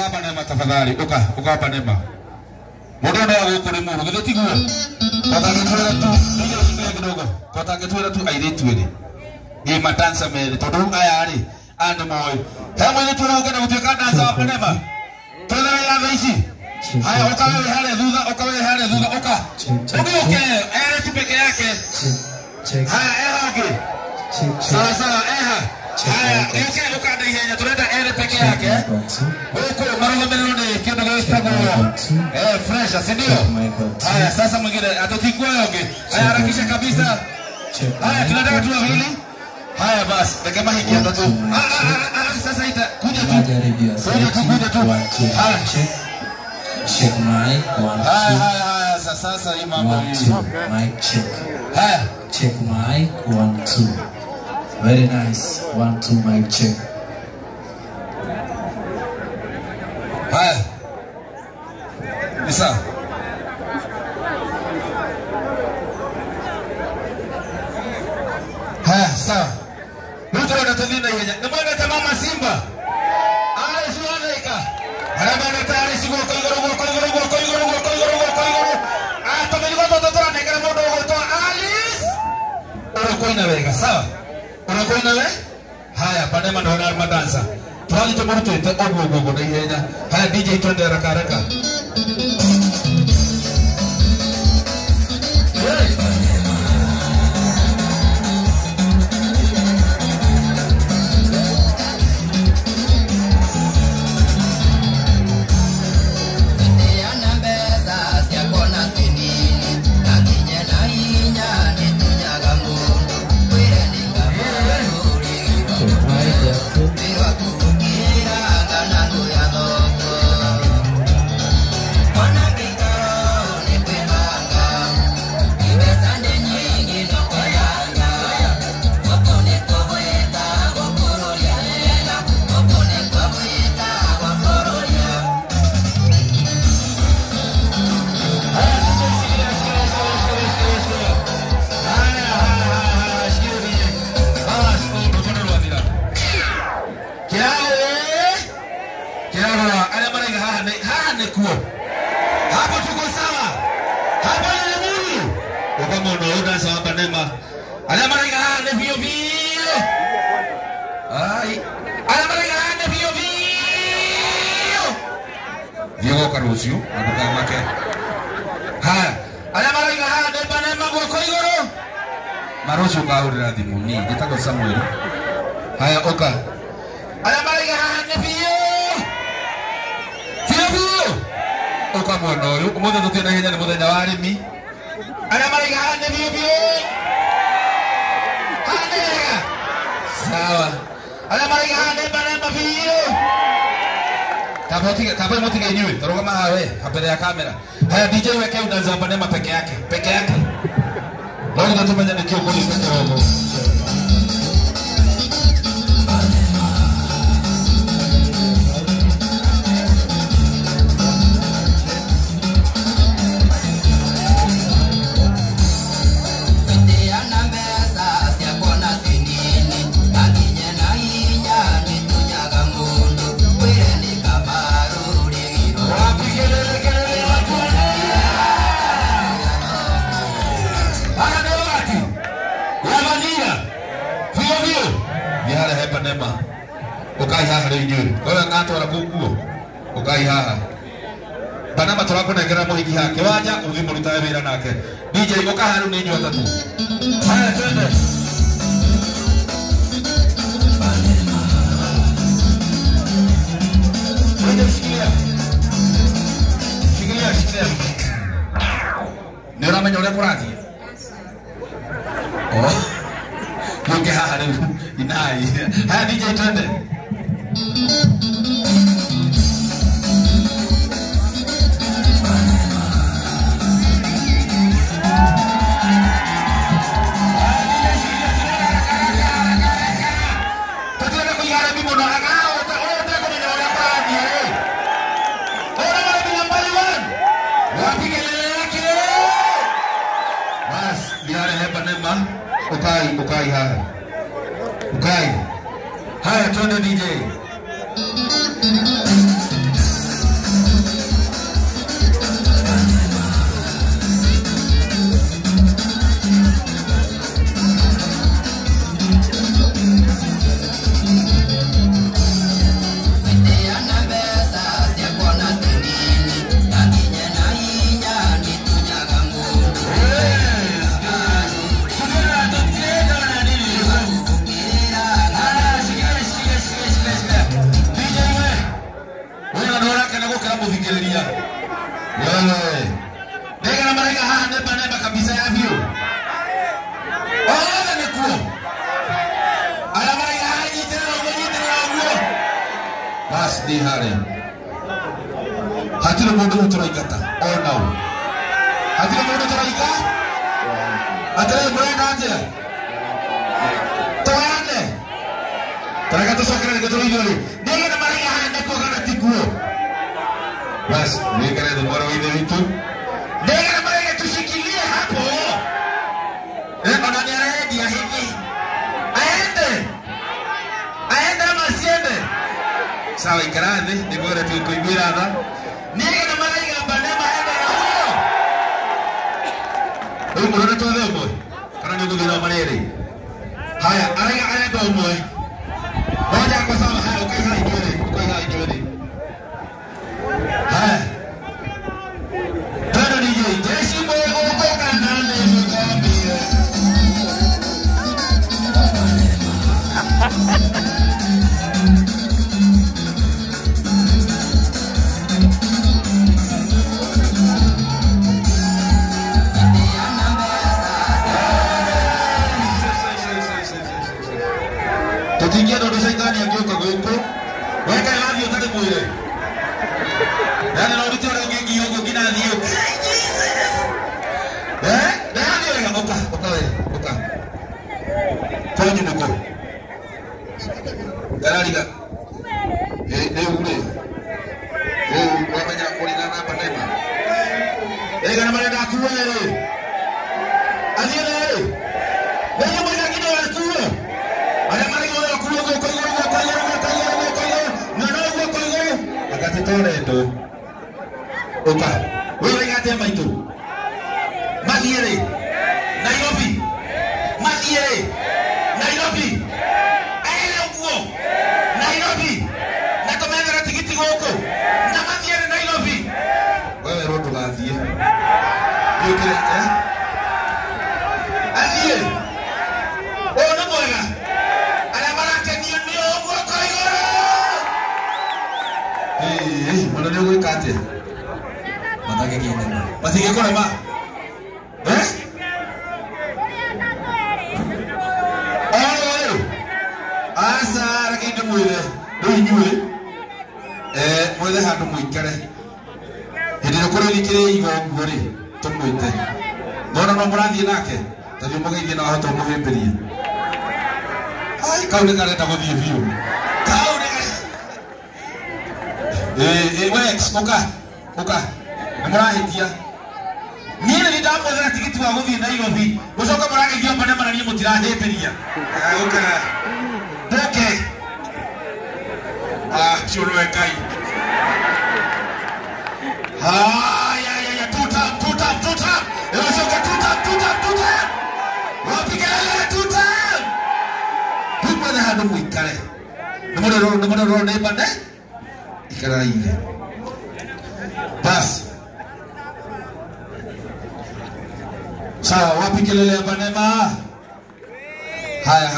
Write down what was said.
hapa Neema tafadhali. Uka hapa Neema. Mbona wewe uko ni Mungu? Ndio tiguo. Patangetwera tu. Ndio kidogo. Patangetwera tu airetu ile. Ni matansa mere. Todo aya ari. Ande moyo. Kama ile tunaoga na kutoka dansa hapa Neema. Tuna ya vaishi. Haya ukawe hale dhuza, uka. Uke, tu peke yake. Haya hage. Sawa, haya, ukanda ihenya tunaenda peke yake. Huko maroho melone kidogo fresh, si ndio? Haya, sasa mwingine atatikwa yoge. Haya, harakisha kabisa. Haya, tunataka tu wawili. Haya basi, kama hiki hata tu. Sasa kuja tu. Haya. Check mic 1 2. Haya, sasa hii mambo hii. Mic check. Haya, check mic 1 2. Very nice. 1 2 mic check. Haya. Isa. Haya, sawa. Mtu anatadina yeye. Ni mwana mama Simba. Haya, siwanaika. Haya bana tayari sigo koigoro. Unakoina wega, sawa? Unakoina we? Haya, Panema ndo na madansa. Twali tumurute ogo na yenya. Haya DJ twende haraka. Hapo tuko sawa. Hapo ni Mungu. Kama unaona sawa Panema. Anamarika hane vio. Ai. Anamarika hane vio. Diego Carusio, anakaa make. Haya. Anamarika hane Panema kwa koigoro. Maroso kauri radimuni. Nitaka Samuel. Haya oka. Anamarika hane vio. Oka mwono, umoja tutena henya ni muthenya wa arimi. Aria maraiga hane biu. Hane. Sawa. Aria maraiga hane Panema biu. Tapo motiga inywe, toroga mawe, hapele ya kamera. Haya DJ weke unaanza Panema peke yake. Leo tutumenya nikio kwa robo. Panema. Ukai haha rĩnyũri. Oya ngatwara kũguo. Ukai haha. Panema tũrakũnengera mũhiki hake. Wanja ũthiĩ mũrutae wĩra nake. DJ ũka haru nĩ inyuĩ atatũ. Haya twende. Shikilia. Nĩ ũramenya ũrĩa kũrathiĩ? Yoke haha rĩu. Inai. Haya DJ twende. Ukai haha. Ukai. Haya twende DJ. gukira muthikiriria wewe ndega na marega haha nemba kabisa ya view ona nikuo ala marega haha nyitira uguo bas di hare hatire mundu muturaigata ona u hatire mundu turaika atare murena atia toane taraka tusokera nikotoigori ndega na marega haha nekuo kana tikuo bas nikare ndoro ide vitu ndega na marega tushikilie hapo ona ni aende ya hivi aende ama asiende sawa ikaradhi ni bora tu kuibira hapa ndega na marega banema aende na huyo mbona tu leo kana ndio ndio marere haya arega aende umoe moja kwa sababu haya ukaika ikiwe haya tano ni je jeshi moyo ukoka ndani mkombie tutingia ndo shaitani angeuka goko weka lavyo tare mwile yani na uriti ora ngengi yogo kina dio ndio ya oka tonyo nako garaliga ule wamenya kulingana hapa nema kana marenda kuwele aliele ndio mmoja kidogo alikuwa ale marega wala kuwa kwa akate toreto oka wewe ngate maitu magiere Nairobi Nairobi na komera tikiti goko na magiere Nairobi wewe roto gathie yokere athie ona mwega ala marake ni ogoko igoro ndio gwikate matake kiende batige kora ma asa rakinde mwile ndunyue mwile handu mwikare hindiro kore likire igongori tumwite nona no murathie nake tadi mugeithie na hoto muhimbirie ai kaune karenda guthie biu kaune wex oka murahitia nile ni damu za tikiti wa guthie Nairobi mucoka murageithia mbane marani mutirahimbiria oka okay chulo kai ya tuta ewasoka tuta wapigana tuta tupana hadu muikare nomoro ne bande ikara ile bas sawa wapikelele banema haya